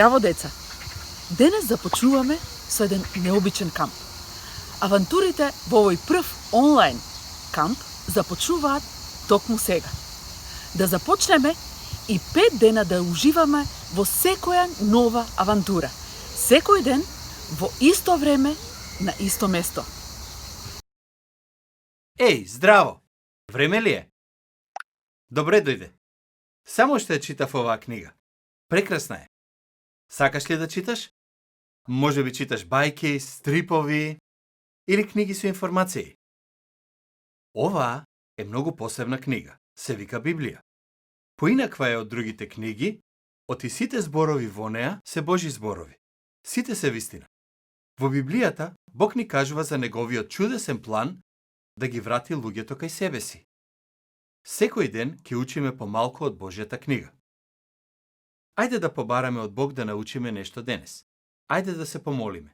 Здраво, деца! Денес започнуваме со еден необичен камп. Авантурите во овој прв онлайн камп започнуваат токму сега. Да започнеме и 5 дена да уживаме во секоја нова авантура. Секој ден во исто време на исто место. Еј, здраво! Време ли е? Добре дојде. Само што ја читав оваа книга. Прекрасна е. Сакаш ли да читаш? Може би читаш бајки, стрипови или книги со информации. Оваа е многу посебна книга. Се вика Библија. Поинаква е од другите книги, оти сите зборови во неа се Божи зборови. Сите се вистина. Во Библијата Бог ни кажува за неговиот чудесен план да ги врати луѓето кај себе си. Секој ден ќе учиме помалку од Божјата книга. Ајде да побараме од Бог да научиме нешто денес. Ајде да се помолиме.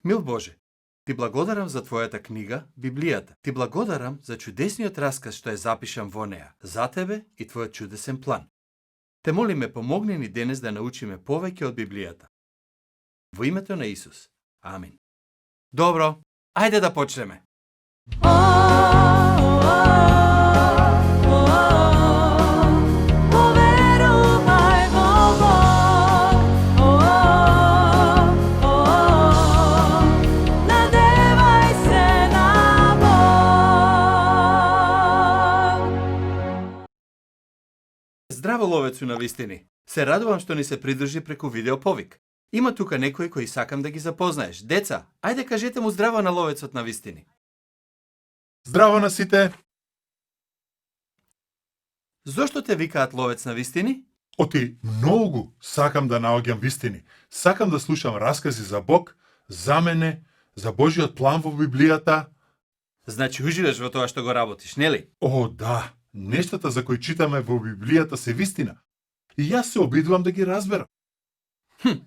Мил Боже, Ти благодарам за Твојата книга, Библијата. Ти благодарам за чудесниот расказ што е запишан во неа, за Тебе и Твојот чудесен план. Те молиме, помогни ни денес да научиме повеќе од Библијата. Во името на Исус. Амин. Добро, ајде да почнеме. Здраво, ловецу на вистини! Се радувам што ни се придружи преку видеоповик. Има тука некои кои сакам да ги запознаеш. Деца, ајде кажете му здраво на ловецот на вистини. Здраво на сите! Зошто те викаат ловец на вистини? Оти многу сакам да наоѓам вистини. Сакам да слушам раскази за Бог, за мене, за Божиот план во Библијата. Значи уживаш во тоа што го работиш, нели? О, да! Нештата за кои читаме во Библијата се вистина. И јас се обидувам да ги разберам.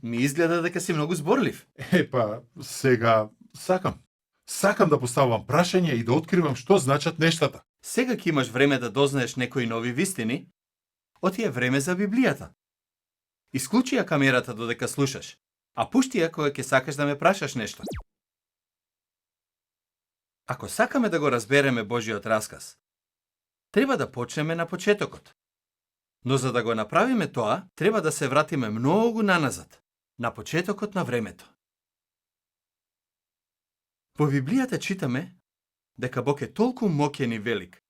Ми изгледа дека си многу зборлив. Епа, сега сакам. Сакам да поставам прашања и да откривам што значат нештата. Сега ќе имаш време да дознаеш некои нови вистини, оти е време за Библијата. Исклучи ја камерата додека слушаш, а пушти ја кога ќе сакаш да ме прашаш нешто. Ако сакаме да го разбереме Божиот расказ, треба да почнеме на почетокот. Но за да го направиме тоа, треба да се вратиме многу наназад, на почетокот на времето. Во Библијата читаме дека Бог е толку моќен и велик,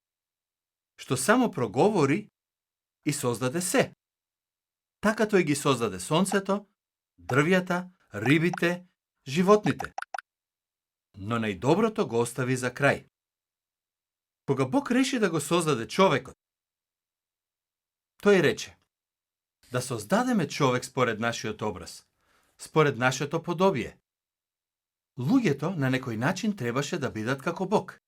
што само проговори и создаде се. Така тој ги создаде сонцето, дрвјата, рибите, животните. Но најдоброто го остави за крај. Кога Бог реши да го создаде човекот, тој рече да создадеме човек според нашиот образ, според нашето подобие. Луѓето на некој начин требаше да бидат како Бог.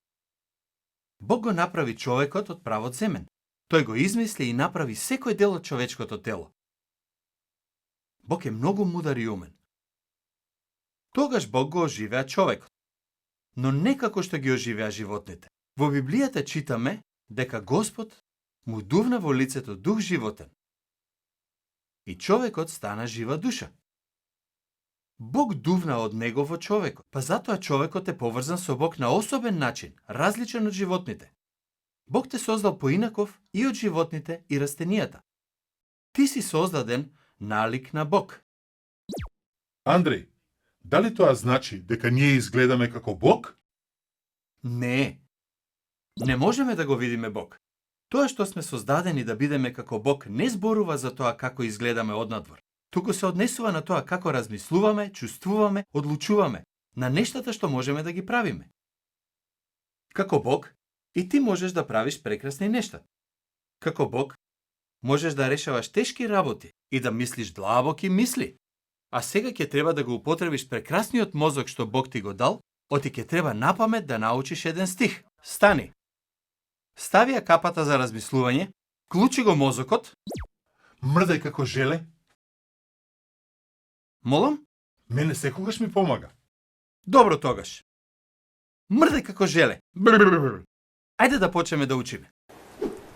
Бог го направи човекот од правот земен. Тој го измисли и направи секој дел од човечкото тело. Бог е многу мудар и умен. Тогаш Бог го оживеа човекот, но не како што ги оживеа животните. Во Библијата читаме дека Господ му дувна во лицето дух животен и човекот стана жива душа. Бог дувна од него во човекот, па затоа човекот е поврзан со Бог на особен начин, различен од животните. Бог те создал поинаков и од животните и растенијата. Ти си создаден налик на Бог. Андреј, дали тоа значи дека ние изгледаме како Бог? Не. Не можеме да го видиме Бог. Тоа што сме создадени да бидеме како Бог не зборува за тоа како изгледаме однадвор. Туку се однесува на тоа како размислуваме, чувствуваме, одлучуваме, на нештата што можеме да ги правиме. Како Бог, и ти можеш да правиш прекрасни нешта. Како Бог, можеш да решаваш тешки работи и да мислиш длабоки мисли. А сега ќе треба да го употребиш прекрасниот мозок што Бог ти го дал, оти ќе треба напамет да научиш еден стих. Стани. Стави ја капата за размислување, клучи го мозокот. Мрдај како желе. Молам? Мене секогаш ми помага. Добро тогаш. Мрдај како желе. Ајде да почнеме да учиме.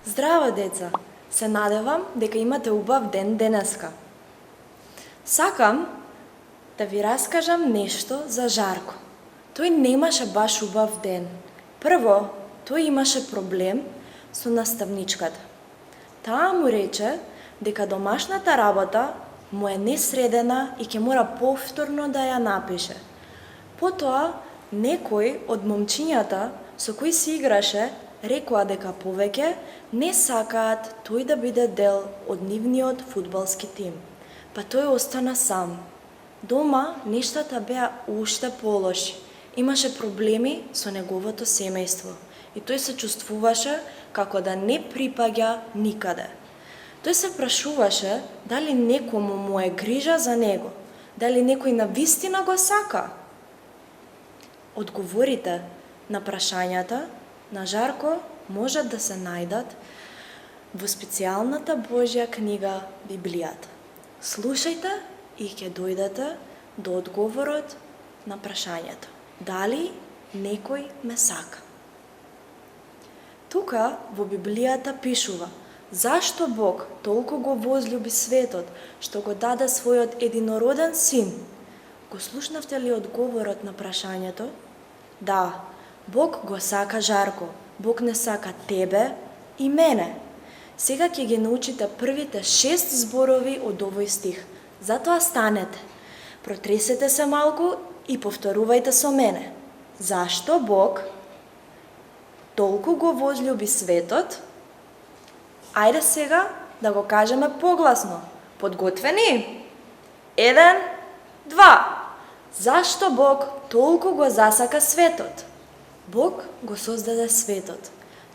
Здраво, деца! Се надевам дека имате убав ден денеска. Сакам да ви раскажам нешто за Жарко. Тој немаше баш убав ден. Прво, тој имаше проблем со наставничката. Таа му рече дека домашната работа му е несредена и ќе мора повторно да ја напише. Потоа, некој од момчињата со кои си играше рекоа дека повеќе не сакаат тој да биде дел од нивниот фудбалски тим. Па тој остана сам. Дома нештата беа уште полоши. Имаше проблеми со неговото семејство и тој се чувствуваше како да не припаѓа никаде. Тој се прашуваше дали некому му е грижа за него, дали некој навистина го сака. Одговорите на прашањата на Жарко можат да се најдат во специјалната Божја книга Библијата. Слушајте и ќе дојдете до одговорот на прашањето. Дали некој ме сака? Тука во Библијата пишува зашто Бог толку го возлюби светот, што го даде својот единороден син. Го слушнавте ли одговорот на прашањето? Да, Бог го сака Жарко. Бог не сака тебе и мене. Сега ќе ги научите првите 6 зборови од овој стих. Затоа станете, протресете се малку и повторувајте со мене. Зашто Бог толку го возлюби светот? Ајде сега да го кажеме погласно. Подготвени? 1, 2. Зашто Бог толку го засака светот? Бог го создаде светот.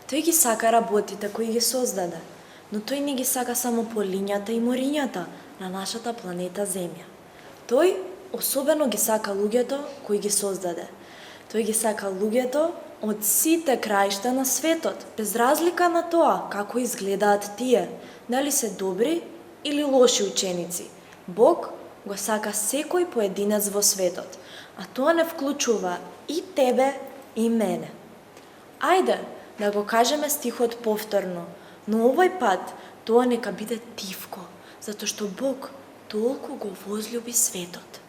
Тој ги сака работите кои ги создаде, но тој не ги сака само полињата и морињата на нашата планета Земја. Тој особено ги сака луѓето кои ги создаде. Тој ги сака луѓето од сите краишта на светот, без разлика на тоа како изгледаат тие, дали се добри или лоши ученици. Бог го сака секој поединец во светот, а тоа не вклучува и тебе и мене. Ајде да го кажеме стихот повторно, но овој пат тоа нека биде тивко, затоа што Бог толку го возлюби светот.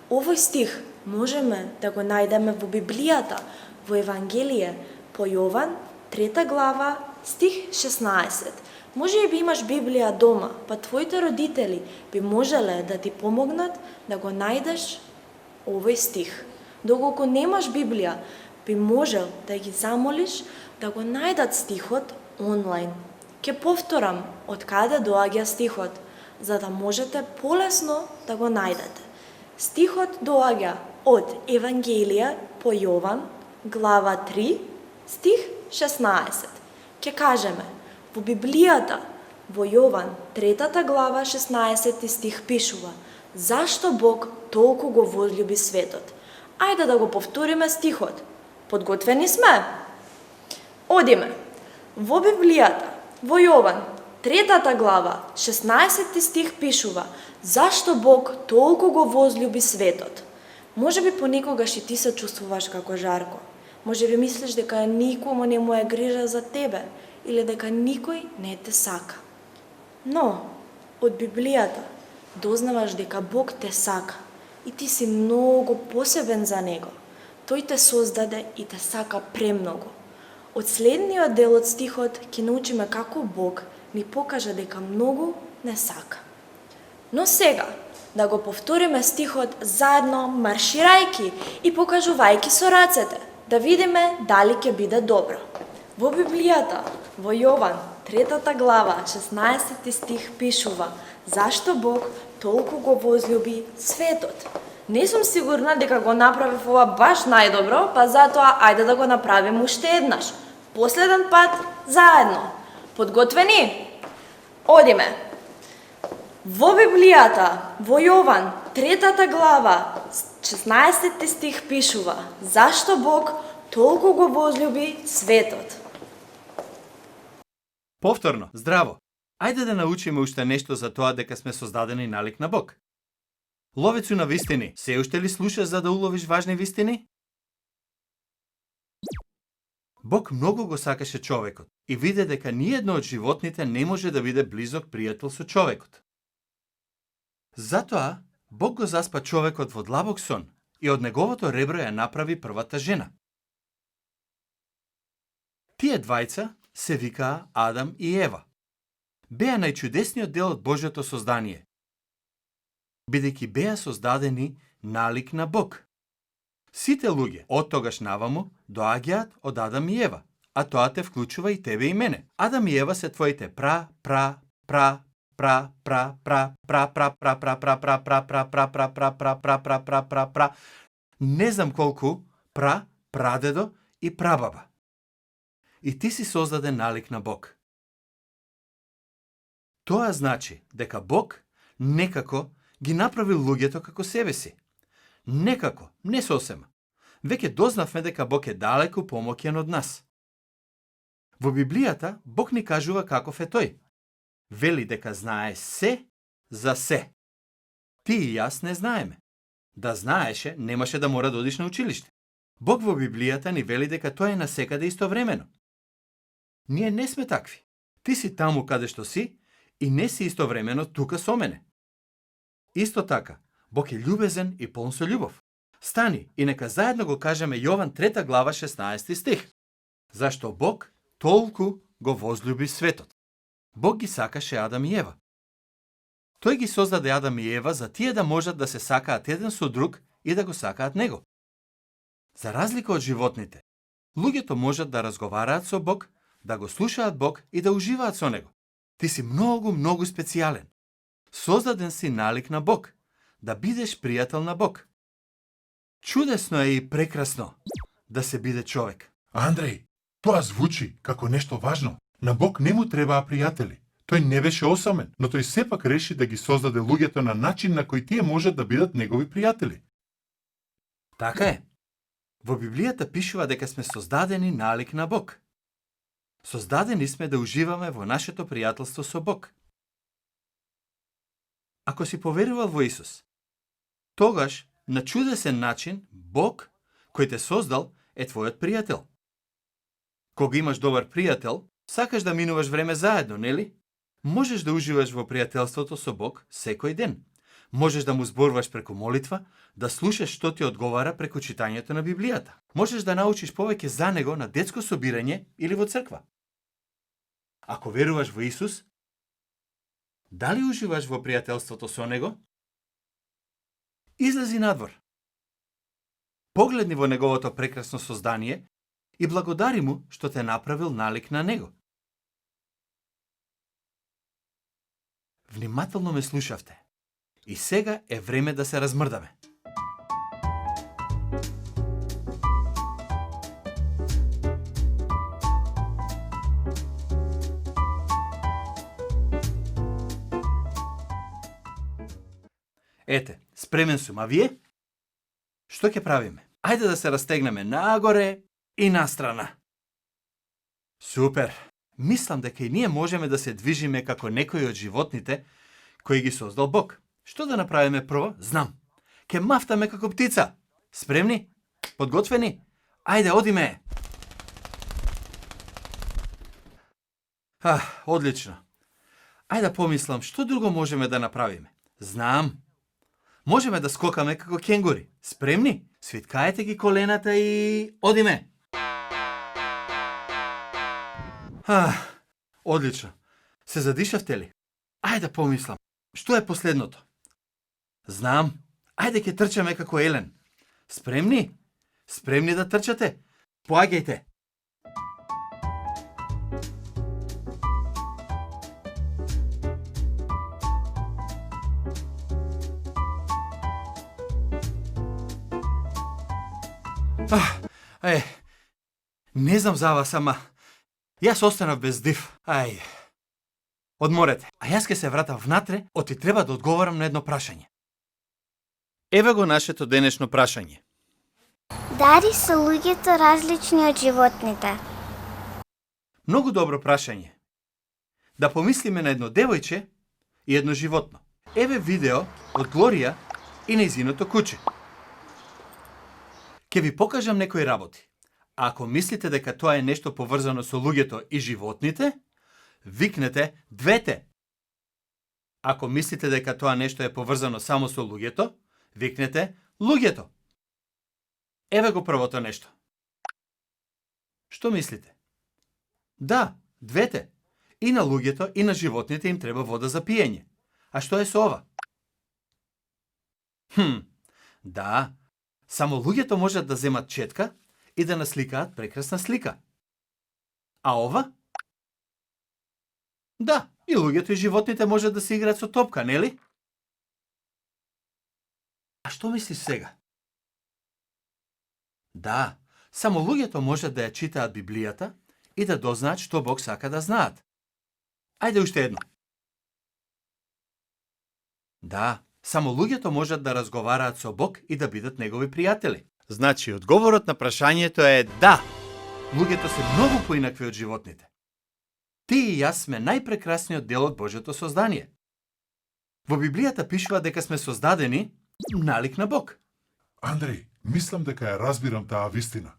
Овој стих можеме да го најдеме во Библијата, во Евангелие по Јован, 3 глава, стих 16. Може и би имаш Библија дома, па твоите родители би можеле да ти помогнат да го најдеш овој стих. Доколку немаш Библија, би можел да ги замолиш да го најдат стихот онлайн. Ке повторам од каде доаѓа стихот, за да можете полесно да го најдете. Стихот доаѓа од Евангелие по Јован, глава 3, стих 16. Ке кажеме, во Библијата, во Јован, 3 глава, 16 стих пишува зашто Бог толку го возлюби светот. Ајде да го повториме стихот. Подготвени сме? Одиме. Во Библијата, во Јован, 3 глава, 16 стих пишува зашто Бог толку го возлюби светот. Може би понекогаш и ти се чувствуваш како Жарко. Може би мислиш дека никому не му е грижа за тебе или дека никој не те сака. Но, од Библијата дознаваш дека Бог те сака и ти си многу посебен за Него. Тој те создаде и те сака премногу. Од следниот дел од стихот ќе научиме како Бог ни покажа дека многу не сака. Но сега, да го повториме стихот заедно марширајки и покажувајки со рацете, да видиме дали ќе биде добро. Во Библијата, во Јован, 3 глава, 16 стих пишува зашто Бог толку го возлюби светот. Не сум сигурна дека го направив ова баш најдобро, па затоа ајде да го направим уште еднаш. Последен пат, заедно. Подготвени? Одиме. Во Библијата, во Јован, 3 глава, 16 стих пишува зашто Бог толку го возлюби светот. Повторно, здраво! Ајде да научиме уште нешто за тоа дека сме создадени налик на Бог. Ловецу на вистини, се уште ли слушаш за да уловиш важни вистини? Бог многу го сакаше човекот и виде дека ниедно од животните не може да биде близок пријател со човекот. Затоа Бог го заспа човекот во длабок сон и од неговото ребро ја направи првата жена. Тие двајца се викаа Адам и Ева. Беа најчудесниот дел од Божјото создание, бидејќи беа создадени налик на Бог. Сите луѓе од тогаш наваму доаѓаат од Адам и Ева, а тоа те вклучува и тебе и мене. Адам и Ева се твоите не знам колку прадедо и прабаба. И ти си создаден налик на Бог. Тоа значи дека Бог некако ги направил луѓето како себе си. Некако, не сосема. Веќе дознавме дека Бог е далеку помоќен од нас. Во Библијата Бог ни кажува каков е тој. Вели дека знае се за се. Ти и јас не знаеме. Да знаеше, немаше да мора да одиш на училиште. Бог во Библијата ни вели дека тој е насекаде истовремено. Ние не сме такви. Ти си таму каде што си и не си истовремено тука со мене. Исто така, Бог е љубезен и полн со љубов. Стани и нека заедно го кажеме Јован 3 глава 16 стих. Зашто Бог толку го возлюби светот. Бог ги сакаше Адам и Ева. Тој ги создаде Адам и Ева за тие да можат да се сакаат еден со друг и да го сакаат него. За разлика од животните, луѓето можат да разговараат со Бог, да го слушаат Бог и да уживаат со него. Ти си многу, многу специјален. Создаден си налик на Бог, да бидеш пријател на Бог. Чудесно е и прекрасно да се биде човек. Андреј, тоа звучи како нешто важно. На Бог не му требаа пријатели. Тој не беше осамен, но тој сепак реши да ги создаде луѓето на начин на кој тие можат да бидат негови пријатели. Така е. Во Библијата пишува дека сме создадени налик на Бог. Создадени сме да уживаме во нашето пријателство со Бог. Ако си поверувал во Исус, тогаш на чудесен начин Бог, кој те создал, е твојот пријател. Кога имаш добар пријател, сакаш да минуваш време заедно, нели? Можеш да уживаш во пријателството со Бог секој ден. Можеш да му зборуваш преку молитва, да слушаш што ти одговара преку читањето на Библијата. Можеш да научиш повеќе за него на детско собирање или во црква. Ако веруваш во Исус, дали уживаш во пријателството со него? Излези надвор. Погледни во неговото прекрасно создание и благодари му што те направил налик на него. Внимателно ме слушавте. И сега е време да се размрдаме. Ете, спремен сум, а вие? Што ќе правиме? Ајде да се растегнеме нагоре и настрана. Супер! Мислам дека и ние можеме да се движиме како некои од животните кои ги создал Бог. Што да направиме прво? Знам. Ке мафтаме како птица. Спремни? Подготвени? Ајде, одиме! Одлично. Ајде помислам, што друго можеме да направиме? Знам. Можеме да скокаме како кенгури. Спремни? Свиткаете ги колената и одиме! Одлично. Се задишавте ли? Ајде помислам. Што е последното? Знам. Ајде ќе трчаме како елен. Спремни? Спремни да трчате? Поаѓајте. Не знам за вас, ама јас останав без див. Одморете. А јас ке се вратам внатре, оти треба да одговорам на едно прашање. Еве го нашето денешно прашање. Дали се луѓето различни од животните? Многу добро прашање. Да помислиме на едно девојче и едно животно. Еве видео од Глорија и нејзиното куче. Ке ви покажам некои работи. А ако мислите дека тоа е нешто поврзано со луѓето и животните, викнете двете. Ако мислите дека тоа нешто е поврзано само со луѓето, викнете луѓето. Еве го првото нешто. Што мислите? Да, двете. И на луѓето, и на животните им треба вода за пиење. А што е со ова? Да, само луѓето можат да земат четка и да насликаат прекрасна слика. А ова? Да, и луѓето и животните можат да се играат со топка, нели? А што мислиш сега? Да, само луѓето можат да ја читаат Библијата и да дознаат што Бог сака да знаат. Ајде уште едно. Да, само луѓето можат да разговараат со Бог и да бидат негови пријатели. Значи, одговорот на прашањето е да. Луѓето се многу поинакви од животните. Ти и јас сме најпрекрасниот дел од Божјото создание. Во Библијата пишува дека сме создадени налик на Бог. Андреј, мислам дека ја разбирам таа вистина.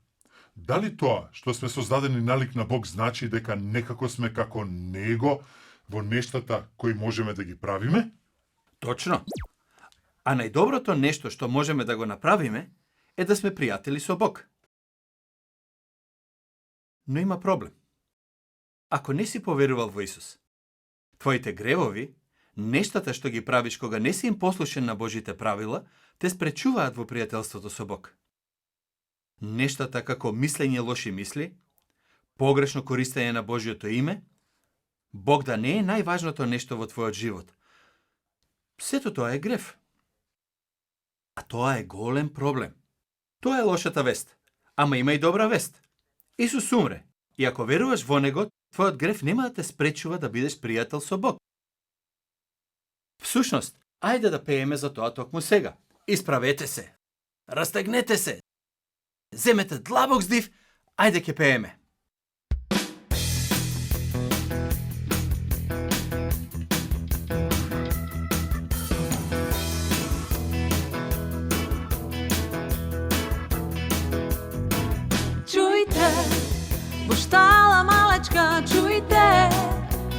Дали тоа што сме создадени налик на Бог значи дека некако сме како Него во нештата кои можеме да ги правиме? Точно. А најдоброто нешто што можеме да го направиме е да сме пријатели со Бог. Но има проблем. Ако не си поверувал во Исус, твоите гревови, нештата што ги правиш кога не си им послушен на Божите правила, те спречуваат во пријателството со Бог. Нештата како мислење лоши мисли, погрешно користење на Божјото име, Бог да не е најважното нешто во твојот живот. Сето тоа е грев. А тоа е голем проблем. Тоа е лошата вест. Ама има и добра вест. Исус умре. И ако веруваш во Него, твојот грев нема да те спречува да бидеш пријател со Бог. Всушност, ајде да пееме за тоа токму сега. Исправете се. Растегнете се. Земете длабок здив. Ајде ке пееме. Čujte, во štala malečka, čujte,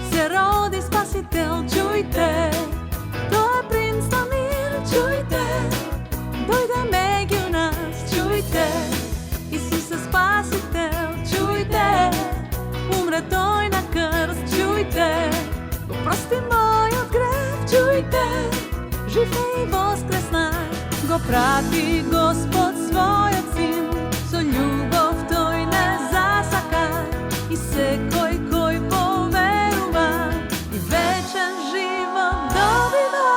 se rodi spasiteľ, čujte, to je princ na mír, čujte, dojde među nas, čujte, Isuse spasiteľ, čujte, umre toj na krst, čujte, oprosti moj od grev, čujte, žive i voskresna, go prati Gospod svoj sin, so ljubov toj ne zasaka, i sekoj koji poveruva, i večan život dobiva.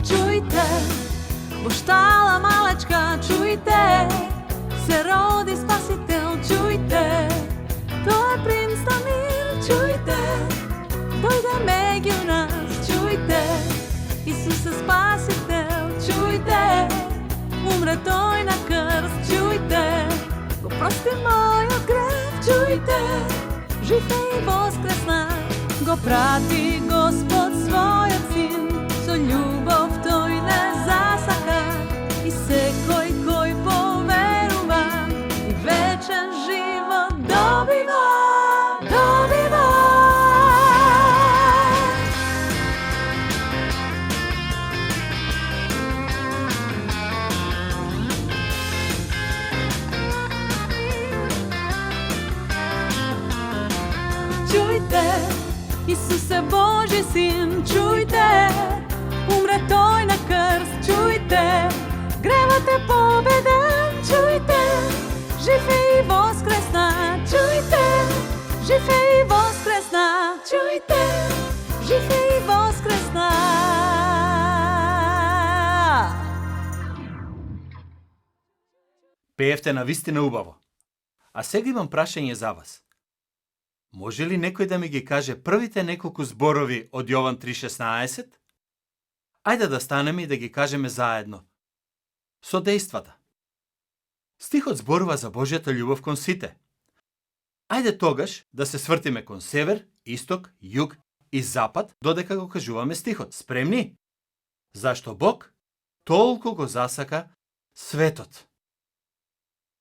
Čujte, vo štala malečka, čujte, se rodi spasiteľ, čujte, to je princ na mír, čujte, dojde među nas, čujte, Isuse spasiteľ, čujte, umre toj na krst, čujte, oprosti moj od grev, čujte, žive i voskresna, go prati Gospod svoj sin, so ljubov toj ne zasaka, i sekoj koji poveruva, i večan život dobiva, dobiva. Čujte, Isuse Božji sin, čujte, umre toj na krst, čujte, greva te pobeden, čujte, žive i voskresna, čujte, žive i voskresna, čujte, žive i voskresna. Пеевте на вистина убаво. А сега имам прашање за вас. Може ли некој да ми ги каже првите неколку зборови од Јован 3:16? Ајде да станеме и да ги кажеме заедно. Со дејствата. Стихот зборува за Божјата љубов кон сите. Ајде тогаш да се свртиме кон север, исток, југ и запад, додека го кажуваме стихот. Спремни? Зашто Бог толку го засака светот.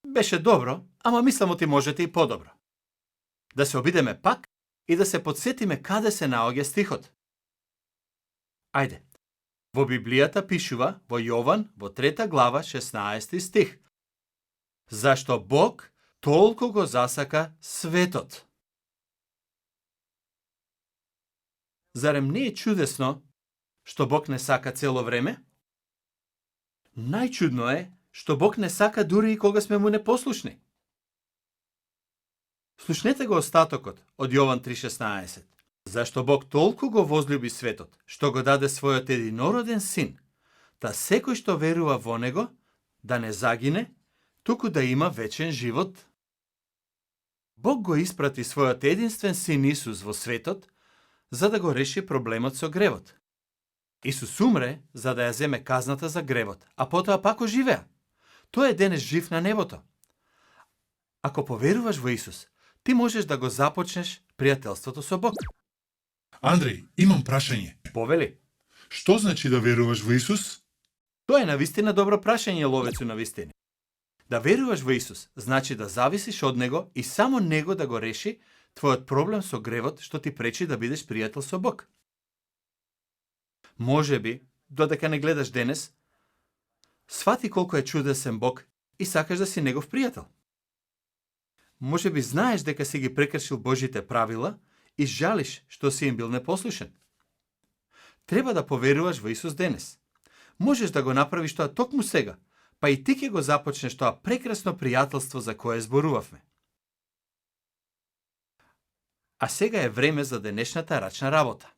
Беше добро, ама мислам оти можете и подобро. Да се обидеме пак и да се подсетиме каде се наоѓа стихот. Ајде. Во Библијата пишува во Јован во 3 глава 16 стих. Зашто Бог толку го засака светот. Зарем не е чудесно што Бог не сака цело време? Најчудно е што Бог не сака дури и кога сме му непослушни. Слушнете го остатокот од Јован 3:16. Зашто Бог толку го возлюби светот, што го даде својот единороден син, та секој што верува во него, да не загине, туку да има вечен живот. Бог го испрати својот единствен син Исус во светот, за да го реши проблемот со гревот. Исус умре за да ја земе казната за гревот, а потоа пак оживеа. Тој е денес жив на небото. Ако поверуваш во Исус, ти можеш да го започнеш пријателството со Бог. Андреј, имам прашање. Повели, Што значи да веруваш во Исус? тоа е навистина добро прашање, ловецу на вистини. Да веруваш во Исус значи да зависиш од Него и само Него да го реши твојот проблем со гревот што ти пречи да бидеш пријател со Бог. Може би, додека не гледаш денес, свати колку е чудесен Бог и сакаш да си Негов пријател. Може би знаеш дека си ги прекршил Божите правила и жалиш што си им бил непослушен. Треба да поверуваш во Исус денес. Можеш да го направиш тоа токму сега, па и ти ќе го започнеш тоа прекрасно пријателство за кое зборувавме. А сега е време за денешната рачна работа.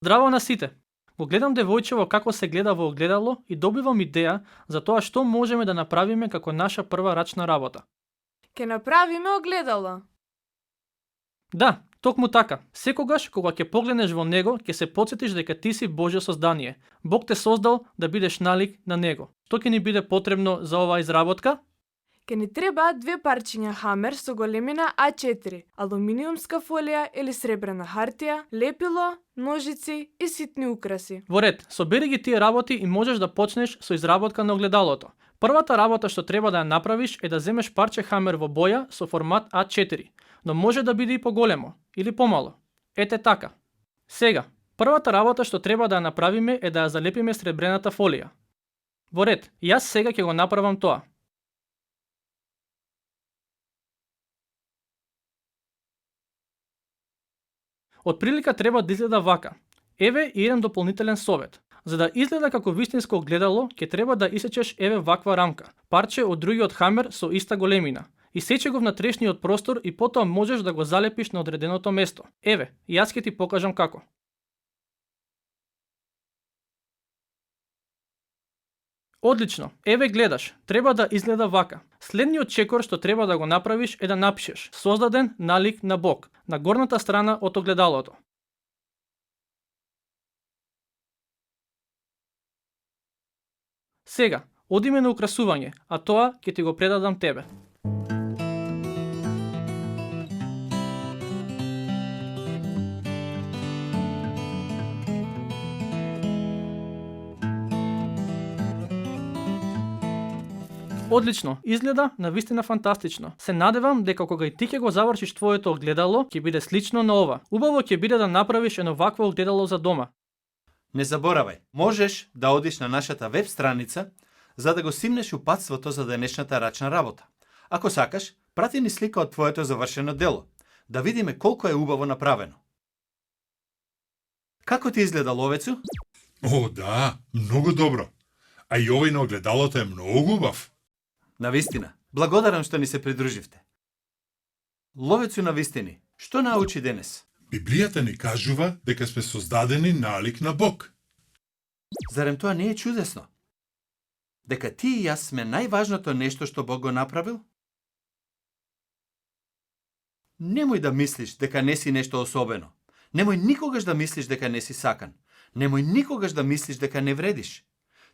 Здраво на сите! Го гледам девојчево како се гледа во огледало и добивам идеја за тоа што можеме да направиме како наша прва рачна работа. Ке направиме огледало. Да, токму така. Секогаш кога ќе погледнеш во него, ќе се потсетиш дека ти си Божјо создание. Бог те создал да бидеш налик на него. Што ќе ни биде потребно за оваа изработка? Ке ни требаат 2 парчиња хамер со големина А4, алуминиумска фолија или сребрена хартија, лепило, ножици и ситни украси. Во ред, собери ги тие работи и можеш да почнеш со изработка на огледалото. Првата работа што треба да ја направиш е да земеш парче хамер во боја со формат А4, но може да биде и поголемо или помало. Ете така. Сега, првата работа што треба да ја направиме е да ја залепиме сребрената фолија. Во ред, јас сега ќе го направам тоа. Од прилика треба да изгледа вака. Еве и еден дополнителен совет. За да изгледа како вистинско огледало, ќе треба да исечеш еве ваква рамка, парче од другиот хамер со иста големина. Исече го внатрешниот простор и потоа можеш да го залепиш на одреденото место. Еве, јас ќе ти покажам како. Одлично, еве гледаш, треба да изгледа вака. Следниот чекор што треба да го направиш е да напишеш создаден налик на Бог на горната страна од огледалото. Сега, одиме на украсување, а тоа ќе ти го предадам тебе. Одлично, изгледа навистина фантастично. Се надевам дека кога и ти ќе го завршиш твоето огледало, ќе биде слично на ова. Убаво ќе биде да направиш едно вакво огледало за дома. Не заборавај, можеш да одиш на нашата веб страница за да го симнеш упатството за денешната рачна работа. Ако сакаш, прати ни слика од твоето завршено дело, да видиме колку е убаво направено. Како ти изгледа, ловецу? О, да, многу добро. А и овој на огледалото е многу убав. Навистина, благодарам што ни се придруживте. Ловецу на вистини, што научи денес? Библијата ни кажува дека сме создадени налик на Бог. Зарем тоа не е чудесно? Дека ти и јас сме најважното нешто што Бог го направил? Немој да мислиш дека не си нешто особено. Немој никогаш да мислиш дека не си сакан. Немој никогаш да мислиш дека не вредиш.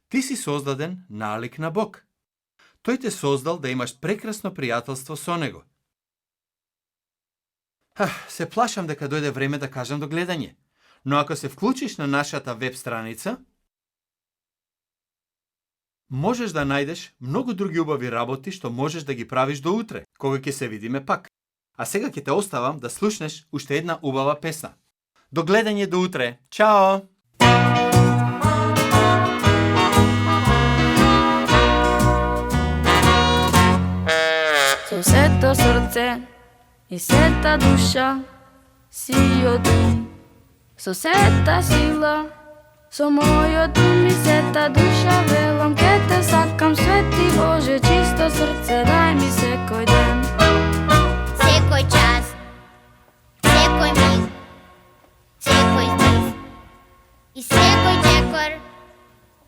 Ти си создаден налик на Бог. Тој те создал да имаш прекрасно пријателство со Него. Се плашам дека дојде време да кажам до гледање. Но ако се вклучиш на нашата веб страница, можеш да најдеш многу други убави работи што можеш да ги правиш до утре, кога ќе се видиме пак. А сега ќе те оставам да слушнеш уште една убава песна. До гледање до утре. Чао! сето срце и сета душа си одум. Со сета сила, со мојот ум и сета душа велам ке те сакам, свети Боже, чисто срце дај ми секој ден. Секој час, секој миг, секој стих и секој чекор.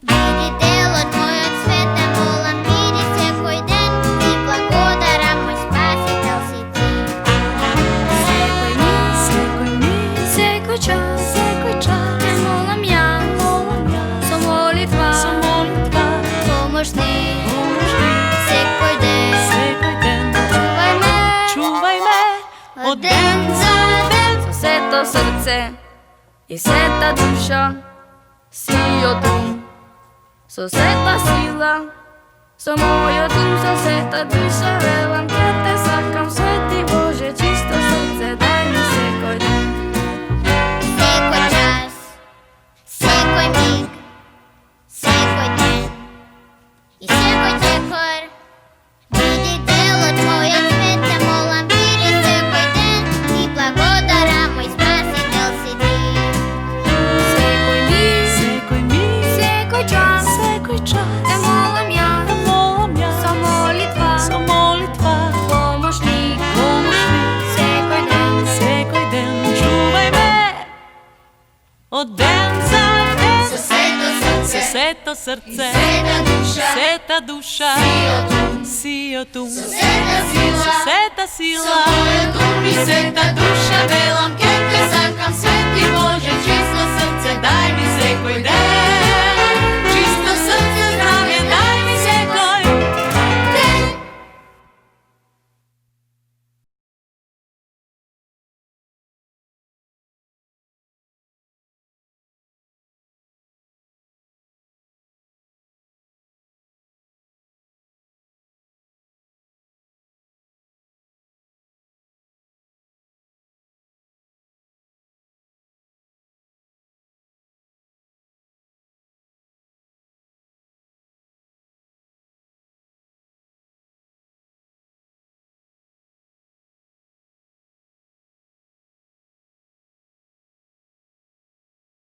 Биди дел од мојот свет, те молам, биди секој ден и благодарам, мој спасител си ти. Секој миг, секој час, те молам ја, со молитва, помошни, секој ден, Чувај ме од ден за ден. со сето срце и сета душа си одум. Со сета сила, со мојот ум, со сета душа велам ке те сакам, свети Боже, чисто срце дај ми секој ден. Секој час, секој миг, секој ден и секој чекор. Биди дел од мојот свет, те молам, биди секој ден и благодарам, мој спасител си ти. Секој миг, секој час, те молам ја, со молитва, помошник, секој ден, Чувај ме од ден за ден. Со сето срце, Сето срце, сета душа, сета душа, си од ум. си од ум. Со сета сила, Сета сила, со